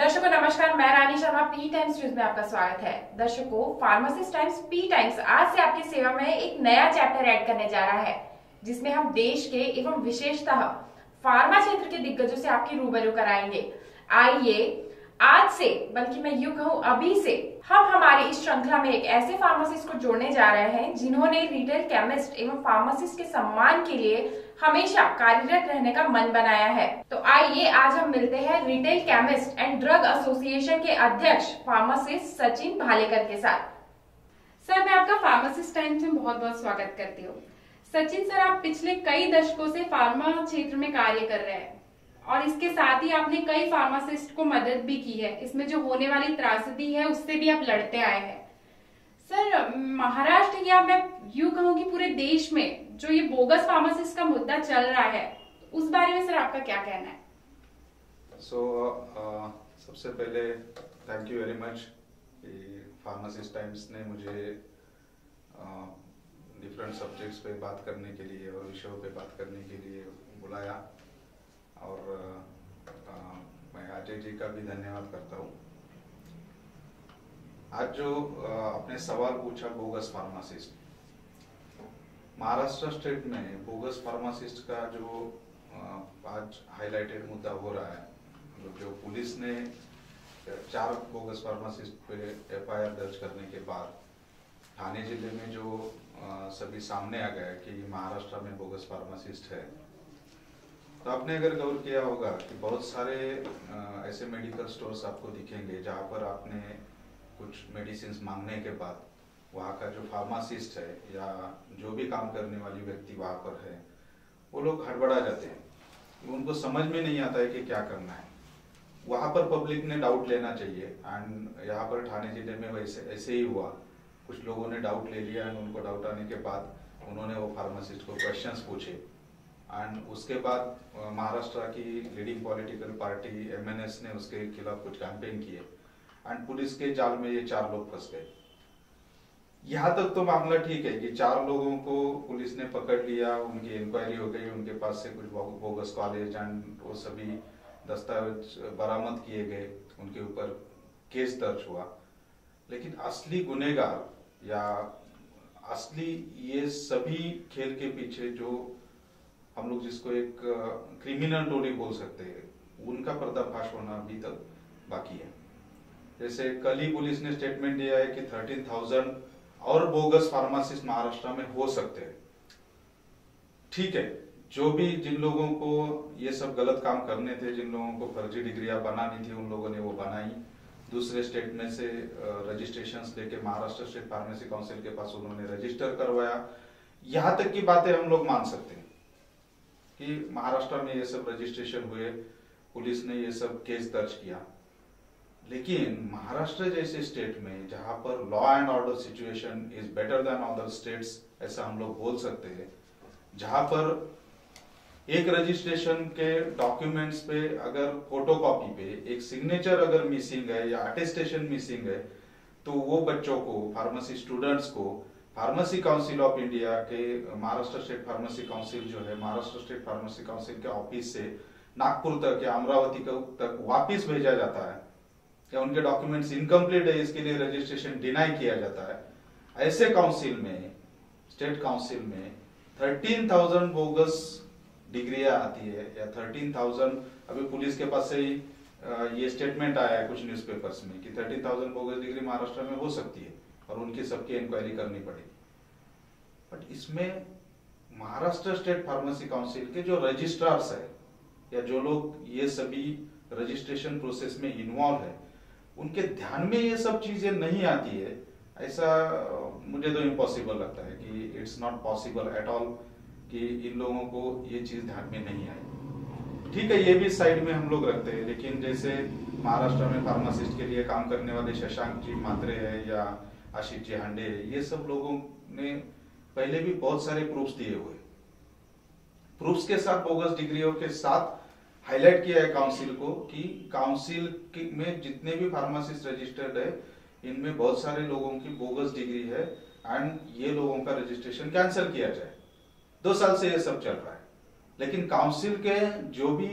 दर्शकों नमस्कार, मैं रानी शर्मा, पी टाइम्स न्यूज में आपका स्वागत है। दर्शकों, फार्मासिस्ट टाइम्स पी टाइम्स आज से आपकी सेवा में एक नया चैप्टर ऐड करने जा रहा है, जिसमें हम देश के एवं विशेषतः फार्मा क्षेत्र के दिग्गजों से आपकी रूबरू कराएंगे। आइए आज से, बल्कि मैं यूं कहूं अभी से, हम हमारी इस श्रृंखला में एक ऐसे फार्मासिस्ट को जोड़ने जा रहे हैं जिन्होंने रिटेल केमिस्ट एवं फार्मासिस्ट के सम्मान के लिए हमेशा कार्यरत रहने का मन बनाया है। तो आइए आज हम मिलते हैं retail chemist and drug association के अध्यक्ष फार्मासिस्ट सचिन भालेकर के साथ। सर, मैं आपका फार्मासिस्ट टाइम्स में बहुत बहुत स्वागत करती हूँ। सचिन सर, आप पिछले कई दशकों से फार्मा क्षेत्र में कार्य कर रहे हैं और इसके साथ ही आपने कई फार्मासिस्ट को मदद भी की है। इसमें जो होने वाली त्रासदी है उससे भी आप लड़ते आए हैं। सर, महाराष्ट्र या मैं यूं कहूं कि पूरे देश में जो ये बोगस फार्मासिस्ट का मुद्दा चल रहा है, उस बारे में सर आपका क्या कहना है? सबसे पहले थैंक यू वेरी मच कि फार्मासिस्ट टाइम्स ने मुझे डिफरेंट सब्जेक्ट्स पे बात करने के लिए और विषयों पे बात करने के लिए बुलाया, और मैं अजय जी का भी धन्यवाद करता हूँ। आज जो आपने सवाल पूछा बोगस फार्मासिस्ट, महाराष्ट्र स्टेट में बोगस फार्मासिस्ट का जो आज हाईलाइटेड मुद्दा हो रहा है, जो पुलिस ने 4 बोगस फार्मासिस्ट पे एफआईआर दर्ज करने के बाद ठाणे जिले में जो सभी सामने आ गया कि महाराष्ट्र में बोगस फार्मासिस्ट है, तो आपने अगर गौर किया होगा कि बहुत सारे ऐसे मेडिकल स्टोर्स आपको दिखेंगे जहाँ पर आपने कुछ मेडिसिन मांगने के बाद वहाँ का जो फार्मासिस्ट है या जो भी काम करने वाली व्यक्ति वहाँ पर है, वो लोग हड़बड़ा जाते हैं। उनको समझ में नहीं आता है कि क्या करना है। वहाँ पर पब्लिक ने डाउट लेना चाहिए, एंड यहाँ पर ठाणे जिले में वैसे ऐसे ही हुआ। कुछ लोगों ने डाउट ले लिया एंड उनको डाउट आने के बाद उन्होंने वो फार्मासिस्ट को क्वेश्चंस पूछे, एंड उसके बाद महाराष्ट्र की लीडिंग पॉलिटिकल पार्टी एमएनएस ने उसके खिलाफ कुछ कैंपेन किए एंड पुलिस के जाल में ये 4 लोग फंस गए। यहाँ तक तो मामला ठीक है कि 4 लोगों को पुलिस ने पकड़ लिया, उनकी इंक्वायरी हो गई, उनके पास से कुछ बोगस कॉलेज एंड वो सभी दस्तावेज बरामद किए गए, उनके ऊपर केस दर्ज हुआ। लेकिन असली गुनेगार या असली ये सभी खेल के पीछे जो हम लोग जिसको एक क्रिमिनल टोली बोल सकते हैं, उनका पर्दाफाश होना अभी तक बाकी है। जैसे कल ही पुलिस ने स्टेटमेंट दिया है कि 13,000 और बोगस फार्मासिस्ट महाराष्ट्र में हो सकते हैं। ठीक है, जो भी जिन लोगों को ये सब गलत काम करने थे, जिन लोगों को फर्जी डिग्रियां बनानी थी, उन लोगों ने वो बनाई। दूसरे स्टेट में से रजिस्ट्रेशंस लेके महाराष्ट्र स्टेट फार्मेसी काउंसिल के पास उन्होंने रजिस्टर करवाया। यहाँ तक की बातें हम लोग मान सकते हैं कि महाराष्ट्र में ये सब रजिस्ट्रेशन हुए, पुलिस ने ये सब केस दर्ज किया। लेकिन महाराष्ट्र जैसे स्टेट में जहां पर law and order situation is better than other states, ऐसा हम लोग बोल सकते हैं, जहां पर एक रजिस्ट्रेशन के डॉक्यूमेंट्स पे अगर फोटोकॉपी पे एक सिग्नेचर अगर मिसिंग है या अटेस्टेशन मिसिंग है, तो वो बच्चों को, फार्मेसी स्टूडेंट्स को फार्मेसी काउंसिल ऑफ इंडिया के, महाराष्ट्र स्टेट फार्मेसी काउंसिल जो है, महाराष्ट्र स्टेट फार्मेसी काउंसिल के ऑफिस से नागपुर तक या अमरावती तक वापिस भेजा जाता है, या उनके डॉक्यूमेंट्स इनकम्प्लीट है इसके लिए रजिस्ट्रेशन डिनाई किया जाता है। ऐसे काउंसिल में, स्टेट काउंसिल में 13,000 बोगस डिग्रियां आती है, या 13,000, अभी पुलिस के पास से ही ये स्टेटमेंट आया है कुछ न्यूज़पेपर्स में कि 13,000 बोगस डिग्री महाराष्ट्र में हो सकती है और उनकी सबकी इंक्वायरी करनी पड़ेगी। बट इसमें महाराष्ट्र स्टेट फार्मेसी काउंसिल के जो रजिस्ट्रार्स है या जो लोग ये सभी रजिस्ट्रेशन प्रोसेस में इन्वॉल्व है, उनके ध्यान में ये सब चीजें नहीं आती है। ऐसा मुझे तो इम्पॉसिबल लगता है कि it's not possible at all कि इन लोगों को ये चीज ध्यान में नहीं आई। ठीक है, ये भी साइड में हम लोग रखते हैं, लेकिन जैसे महाराष्ट्र में फार्मासिस्ट के लिए काम करने वाले शशांक जी मात्रे है या आशीष जी हांडे है, ये सब लोगों ने पहले भी बहुत सारे प्रूफ्स दिए हुए, प्रूफ्स के साथ, बोगस डिग्रियों के साथ हाईलाइट किया है काउंसिल को कि काउंसिल में जितने भी फार्मासिस्ट रजिस्टर्ड है, इनमें बहुत सारे लोगों की बोगस डिग्री है एंड ये लोगों का रजिस्ट्रेशन कैंसिल किया जाए। 2 साल से ये सब चल रहा है, लेकिन काउंसिल के जो भी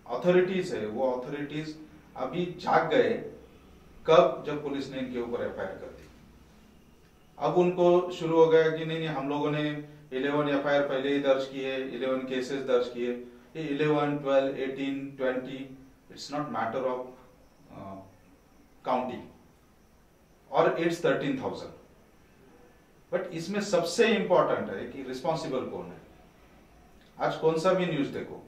अथॉरिटीज है, वो अथॉरिटीज अभी जाग गए कब, जब पुलिस ने इनके ऊपर एफआईआर कर दी। अब उनको शुरू हो गया कि नहीं हम लोगों ने 11 एफआईआर पहले ही दर्ज किए, 11 केसेस दर्ज किए, ये 11, 12, 18, 20 it's not matter of counting, और इट्स 13,000। बट इसमें सबसे इंपॉर्टेंट है कि रिस्पॉन्सिबल कौन है। आज कौन सा भी न्यूज देखो,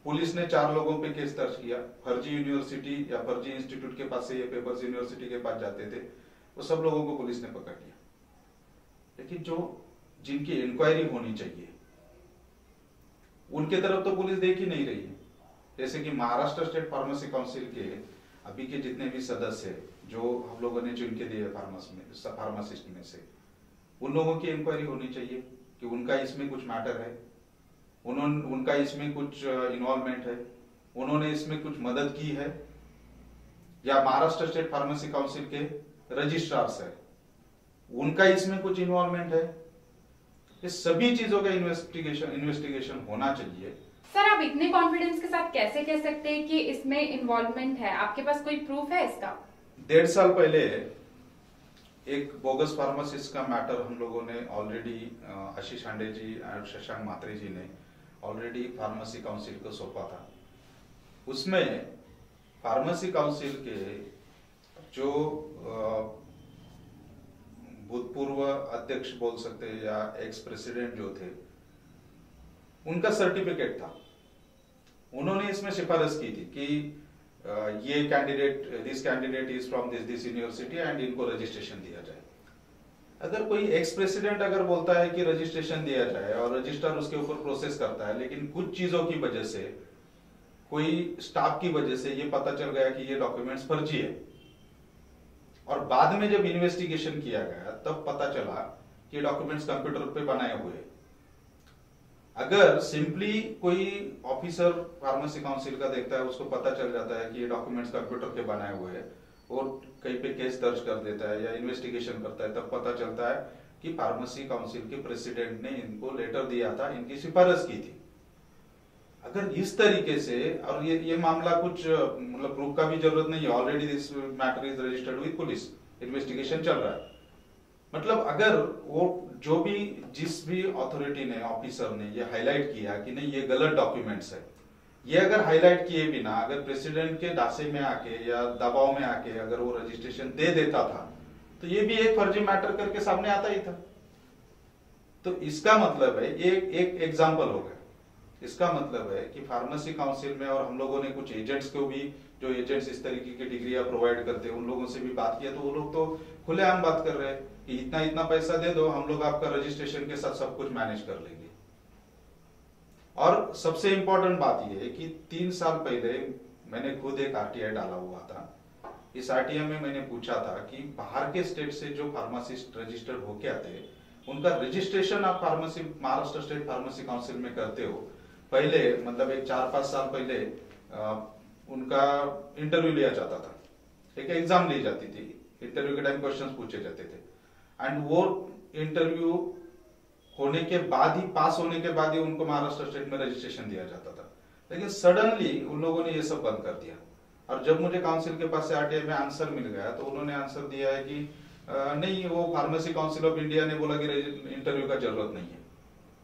पुलिस ने 4 लोगों पे केस दर्ज किया, फर्जी यूनिवर्सिटी या फर्जी इंस्टीट्यूट के पास से ये पेपर्स यूनिवर्सिटी के पास जाते थे, वो सब लोगों को पुलिस ने पकड़ लिया। लेकिन जो जिनकी इंक्वायरी होनी चाहिए उनके तरफ तो पुलिस देख ही नहीं रही है। जैसे कि महाराष्ट्र स्टेट फार्मेसी काउंसिल के अभी के जितने भी सदस्य जो हम लोगों ने चुन के दिए फार्मासिस्ट में से, उन लोगों की इंक्वायरी होनी चाहिए कि उनका इसमें कुछ मैटर है, उनका इसमें कुछ इन्वॉल्वमेंट है, उन्होंने इसमें कुछ मदद की है, या महाराष्ट्र स्टेट फार्मेसी काउंसिल के रजिस्ट्रार्स है उनका इसमें कुछ इन्वॉल्वमेंट है। ये सभी चीजों का इन्वेस्टिगेशन होना चाहिए। सर, आप इतने कॉन्फिडेंस के साथ कैसे कह सकते हैं कि इसमें इन्वॉल्वमेंट है? आपके पास कोई प्रूफ है इसका? 1.5 साल पहले एक बोगस फार्मासिस्ट का मैटर हम लोगों ने ऑलरेडी आशीष हांडे जी और शशांक मात्रे जी ने ऑलरेडी फार्मेसी काउंसिल को सौंपा था। उसमें फार्मेसी काउंसिल के जो भूतपूर्व अध्यक्ष बोल सकते हैं या एक्स प्रेसिडेंट जो थे, उनका सर्टिफिकेट था। उन्होंने इसमें सिफारिश की थी कि ये this candidate is from this university and इनको रजिस्ट्रेशन दिया जाए। अगर कोई एक्स प्रेसिडेंट अगर बोलता है कि रजिस्ट्रेशन दिया जाए और रजिस्ट्रार उसके ऊपर प्रोसेस करता है, लेकिन कुछ चीजों की वजह से, कोई स्टाफ की वजह से ये पता चल गया कि ये डॉक्यूमेंट्स फर्जी है, और बाद में जब इन्वेस्टिगेशन किया गया तब पता चला कि डॉक्यूमेंट्स कंप्यूटर पे बनाए हुए। अगर सिंपली कोई ऑफिसर फार्मेसी काउंसिल का देखता है, उसको पता चल जाता है कि ये डॉक्यूमेंट्स कंप्यूटर पे बनाए हुए हैं और कहीं पे केस दर्ज कर देता है या इन्वेस्टिगेशन करता है, तब पता चलता है कि फार्मेसी काउंसिल के प्रेसिडेंट ने इनको लेटर दिया था, इनकी सिफारिश की थी। अगर इस तरीके से, और ये मामला कुछ मतलब प्रूफ का भी जरूरत नहीं है, already this matter is registered with police, investigation चल रहा है। मतलब अगर वो जो भी जिस भी अथॉरिटी ने, ऑफिसर ने ये हाईलाइट किया कि नहीं ये गलत डॉक्यूमेंट्स है, ये अगर हाईलाइट किए बिना अगर प्रेसिडेंट के दासे में आके या दबाव में आके अगर वो रजिस्ट्रेशन दे देता था, तो ये भी एक फर्जी मैटर करके सामने आता ही था। तो इसका मतलब है, एक एग्जाम्पल हो गया। इसका मतलब है कि फार्मेसी काउंसिल में, और हम लोगों ने कुछ एजेंट्स को भी, जो एजेंट्स इस तरीके की डिग्रियां प्रोवाइड करते हैं, उन लोगों से भी बात किया, तो वो लोग तो खुलेआम बात कर रहे हैं कि इतना इतना पैसा दे दो, हम लोग आपका रजिस्ट्रेशन के साथ सब कुछ मैनेज कर लेंगे। और सबसे इंपॉर्टेंट बात यह है कि 3 साल पहले मैंने खुद एक आरटीआई डाला हुआ था। इस आरटीआई में मैंने पूछा था कि बाहर के स्टेट से जो फार्मासिस्ट रजिस्टर्ड होके आते, उनका रजिस्ट्रेशन आप pharmacy Maharashtra state pharmacy council में करते हो, पहले मतलब एक 4-5 साल पहले उनका इंटरव्यू लिया जाता था, एक एग्जाम ली जाती थी, इंटरव्यू के टाइम क्वेश्चंस पूछे जाते थे, एंड वो इंटरव्यू होने के बाद ही, पास होने के बाद ही उनको महाराष्ट्र स्टेट में रजिस्ट्रेशन दिया जाता था। लेकिन सडनली उन लोगों ने ये सब बंद कर दिया, और जब मुझे काउंसिल के पास से आरटीआई में आंसर मिल गया, तो उन्होंने आंसर दिया है कि नहीं, वो फार्मेसी काउंसिल ऑफ इंडिया ने बोला कि इंटरव्यू का जरूरत नहीं है।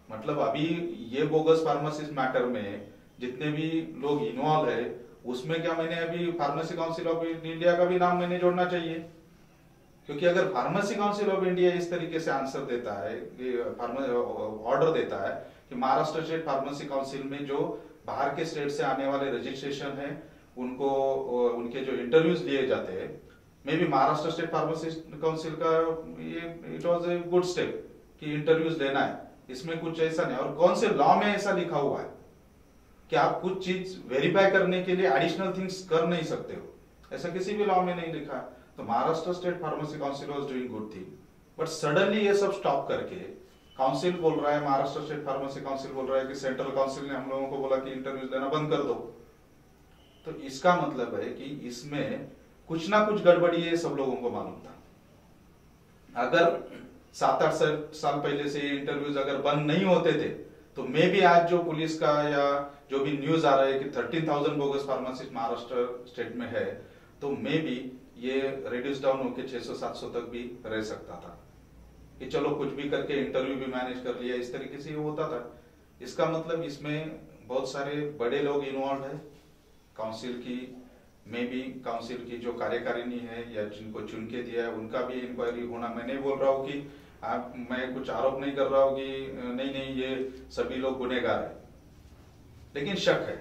मतलब अभी ये बोगस फार्मासिस्ट मैटर में जितने भी लोग इन्वॉल्व है, उसमें क्या मैंने अभी फार्मेसी काउंसिल ऑफ इंडिया का भी नाम मैंने जोड़ना चाहिए? क्योंकि अगर फार्मेसी काउंसिल ऑफ इंडिया इस तरीके से आंसर देता है, ऑर्डर देता है कि महाराष्ट्र स्टेट फार्मेसी काउंसिल में जो बाहर के स्टेट से आने वाले रजिस्ट्रेशन है, उनको उनके जो इंटरव्यूज लिए जाते हैं, may be Maharashtra state pharmacy council का ये it was a good step कि इंटरव्यूज लेना है, इसमें कुछ ऐसा नहीं। और कौन से लॉ में ऐसा लिखा हुआ है कि आप कुछ चीज वेरीफाई करने के लिए एडिशनल थिंग्स कर नहीं सकते हो? ऐसा किसी भी लॉ में नहीं लिखा। तो Maharashtra state pharmacy council was doing good thing, but suddenly ये सब स्टॉप करके काउंसिल बोल रहा है, महाराष्ट्र स्टेट फार्मेसी काउंसिल बोल रहा है कि सेंट्रल काउंसिल ने हम लोगों को बोला कि इंटरव्यूज लेना बंद कर दो। तो इसका मतलब है कि इसमें कुछ ना कुछ गड़बड़ी है, सब लोगों को मालूम था। अगर 7-8 साल पहले से ये इंटरव्यूज अगर बंद नहीं होते थे, तो मे भी आज जो पुलिस का या जो भी न्यूज आ रहा है कि 13,000 बोगस फार्मासिस्ट महाराष्ट्र स्टेट में है, तो मे भी ये रिड्यूस डाउन होकर 600-700 तक भी रह सकता था कि चलो कुछ भी करके इंटरव्यू भी मैनेज कर लिया, इस तरीके से ये होता था। इसका मतलब इसमें बहुत सारे बड़े लोग इन्वॉल्व है, काउंसिल की में भी, काउंसिल की जो कार्यकारिणी है या जिनको चुन के दिया है उनका भी इंक्वायरी होना। मैं नहीं बोल रहा हूँ कि मैं कुछ आरोप नहीं कर रहा हूँ कि नहीं ये सभी लोग गुनहगार है, लेकिन शक है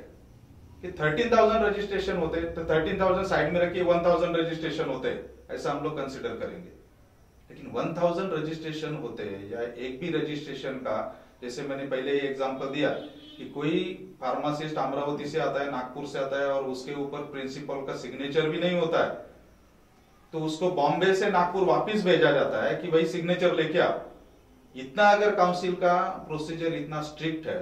कि 13,000 रजिस्ट्रेशन होते तो 13,000 साइड में रखिए, 1,000 रजिस्ट्रेशन होते, ऐसा हम लोग कंसिडर करेंगे। लेकिन 1,000 रजिस्ट्रेशन होते या एक भी रजिस्ट्रेशन का, जैसे मैंने पहले ही एग्जांपल दिया कि कोई फार्मासिस्ट अमरावती से आता है, नागपुर से आता है और उसके ऊपर प्रिंसिपल का सिग्नेचर भी नहीं होता है, तो उसको बॉम्बे से नागपुर वापस भेजा जाता है कि भाई सिग्नेचर लेके आओ। इतना अगर काउंसिल का प्रोसीजर इतना स्ट्रिक्ट है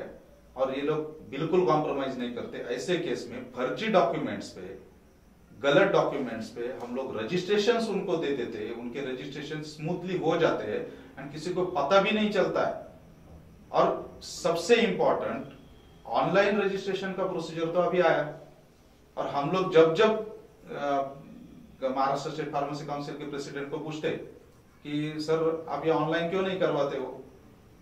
और ये लोग बिल्कुल कॉम्प्रोमाइज नहीं करते, ऐसे केस में फर्जी डॉक्यूमेंट्स पे, गलत डॉक्यूमेंट्स पे हम लोग रजिस्ट्रेशन उनको दे देते हैं, उनके रजिस्ट्रेशन स्मूथली हो जाते हैं एंड किसी को पता भी नहीं चलता है। और सबसे इंपॉर्टेंट, ऑनलाइन रजिस्ट्रेशन का प्रोसीजर तो अभी आया और हम लोग जब महाराष्ट्र स्टेट फार्मेसी काउंसिल के प्रेसिडेंट को पूछते कि सर आप ये ऑनलाइन क्यों नहीं करवाते हो,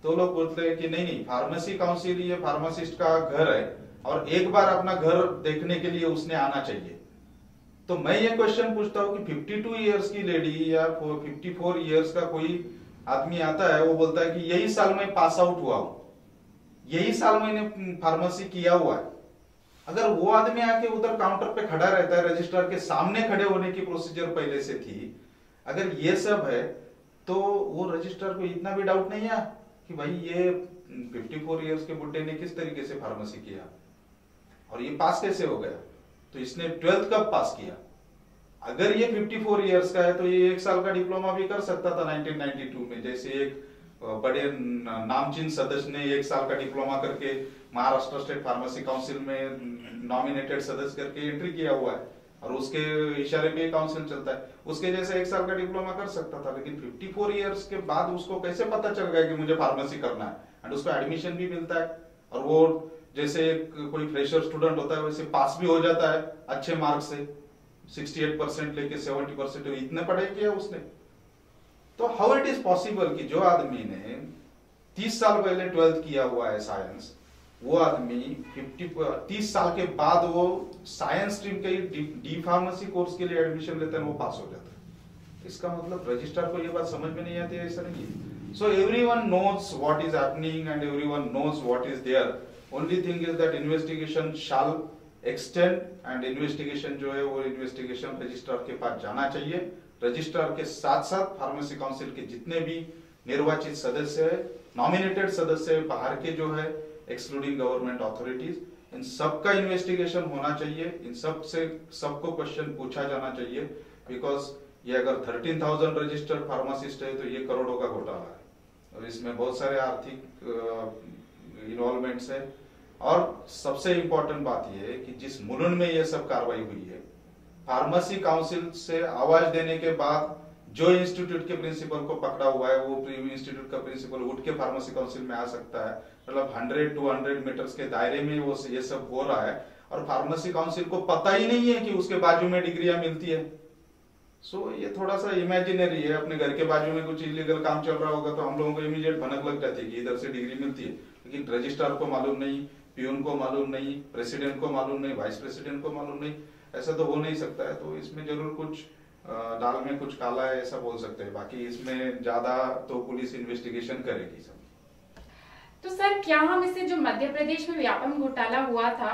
तो लोग बोलते हैं कि नहीं, फार्मेसी काउंसिल ये फार्मासिस्ट का घर है और एक बार अपना घर देखने के लिए उसने आना चाहिए। तो मैं ये क्वेश्चन पूछता हूँ कि 52 इयर्स की लेडी या 54 इयर्स का कोई आदमी आता है, वो बोलता है कि यही साल मैं पास आउट हुआ हूं, यही साल मैंने फार्मेसी किया हुआ है। अगर वो आदमी आके उधर काउंटर पे खड़ा रहता है, रजिस्ट्रार के सामने खड़े होने की प्रोसीजर पहले से थी, अगर ये सब है तो वो रजिस्ट्रार को इतना भी डाउट नहीं है कि भाई ये 54 इयर्स के बुड्ढे ने किस तरीके से फार्मेसी किया और ये पास कैसे हो गया, तो इसने 12th कब पास किया। अगर ये 54 इयर्स का है तो ये 1 साल का डिप्लोमा भी कर सकता था 1992 में, जैसे एक बड़े नामचीन सदस्य ने 1 साल का डिप्लोमा करके महाराष्ट्र स्टेट फार्मेसी काउंसिल में नॉमिनेटेड सदस्य करके एंट्री किया हुआ है और उसके इशारे पे काउंसिल चलता है, उसके जैसे 1 साल का डिप्लोमा कर सकता था। लेकिन 54 इयर्स के बाद उसको कैसे पता चल गया कि मुझे फार्मेसी करना है, एंड उसको एडमिशन भी मिलता है और वो जैसे कोई फ्रेशर स्टूडेंट होता है वैसे पास भी हो जाता है अच्छे मार्क्स से, 68% लेके 70%, इतने पढ़ाई किया उसने। तो हाउ इट इज पॉसिबल कि जो आदमी ने 30 साल पहले 12th किया हुआ है साइंस, वो आदमी 30 साल के बाद वो साइंस स्ट्रीम के डी फार्मेसी कोर्स के लिए एडमिशन लेता है, वो पास हो जाता है। इसका मतलब रजिस्ट्रार को ये बात समझ में नहीं आती है, ऐसा नहीं है। So everyone knows what is happening and everyone knows what is there. Only thing is that investigation shall extend and investigation जो है वो इन्वेस्टिगेशन रजिस्ट्रार के पास जाना चाहिए। रजिस्ट्रार के साथ साथ फार्मेसी काउंसिल के जितने भी निर्वाचित सदस्य है, नॉमिनेटेड सदस्य है, बाहर के जो है एक्सक्लूडिंग गवर्नमेंट अथॉरिटीज, इन सबका इन्वेस्टिगेशन होना चाहिए, इन सब से सबको क्वेश्चन पूछा जाना चाहिए। बिकॉज ये अगर 13,000 रजिस्टर्ड फार्मासिस्ट है तो ये करोड़ों का घोटाला है और इसमें बहुत सारे आर्थिक इन्वॉल्वमेंट्स है। और सबसे इंपॉर्टेंट बात यह है कि जिस मुलुंड में ये सब कार्रवाई हुई है, फार्मेसी काउंसिल से आवाज देने के बाद जो इंस्टीट्यूट के प्रिंसिपल को पकड़ा हुआ है, वो इंस्टीट्यूट का प्रिंसिपल उठ के फार्मेसी काउंसिल में आ सकता है। मतलब 100-200 मीटर्स के दायरे में वो ये सब हो रहा है और फार्मेसी काउंसिल को पता ही नहीं है कि उसके बाजू में डिग्रियां मिलती है। सो ये थोड़ा सा इमेजिनरी है। अपने घर के बाजू में कुछ इलीगल काम चल रहा होगा तो हम लोगों को इमीडिएट भनक लग जाती है कि इधर से डिग्री मिलती है, लेकिन रजिस्ट्रार को मालूम नहीं, पियून को मालूम नहीं, प्रेसिडेंट को मालूम नहीं, वाइस प्रेसिडेंट को मालूम नहीं। ऐसा तो हो नहीं सकता है। तो इसमें जरूर कुछ दाल में कुछ काला है, ऐसा बोल सकते हैं। बाकी इसमें ज्यादा तो पुलिस इन्वेस्टिगेशन करेगी सब। तो सर क्या हम इसे, जो मध्य प्रदेश में व्यापम घोटाला हुआ था,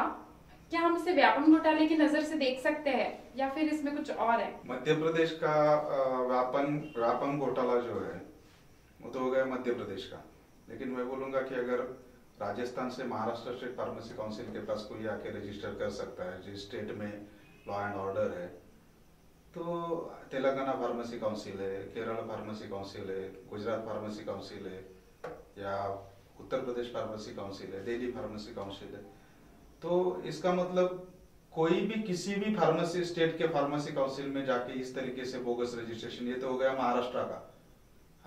क्या हम इसे व्यापम घोटाले की नजर से देख सकते हैं या फिर इसमें कुछ और है? मध्य प्रदेश का व्यापम घोटाला जो है वो तो हो गया मध्य प्रदेश का, लेकिन मैं बोलूंगा कि अगर राजस्थान से महाराष्ट्र स्टेट फार्मेसी काउंसिल के पास कोई आके रजिस्टर कर सकता है, जिस स्टेट में लॉ एंड ऑर्डर है, तो तेलंगाना फार्मेसी काउंसिल है, केरल फार्मेसी काउंसिल है, गुजरात फार्मेसी काउंसिल है, या उत्तर प्रदेश फार्मेसी काउंसिल है, दिल्ली फार्मेसी काउंसिल है। तो इसका मतलब कोई भी किसी भी फार्मेसी स्टेट के फार्मेसी काउंसिल में जाके इस तरीके से बोगस रजिस्ट्रेशन, ये तो हो गया महाराष्ट्र का।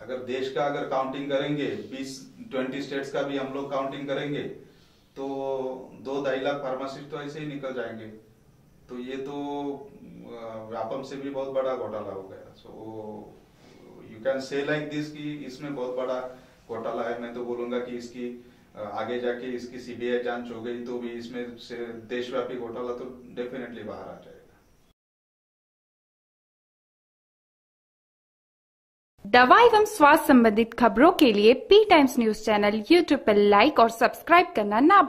अगर देश का अगर काउंटिंग करेंगे 20 स्टेट्स का भी हम लोग काउंटिंग करेंगे तो 2-2.5 लाख फार्मासिस्ट तो ऐसे ही निकल जाएंगे। तो ये तो व्यापम से भी बहुत बड़ा घोटाला हो गया। So you can say like this कि इसमें बहुत बड़ा घोटाला है। मैं तो बोलूंगा कि इसकी आगे जाके इसकी सीबीआई जांच हो गई तो भी इसमें से देशव्यापी घोटाला तो डेफिनेटली बाहर आ जाएगा। दवा एवं स्वास्थ्य संबंधित खबरों के लिए P times news channel YouTube पर लाइक और सब्सक्राइब करना ना भूलें।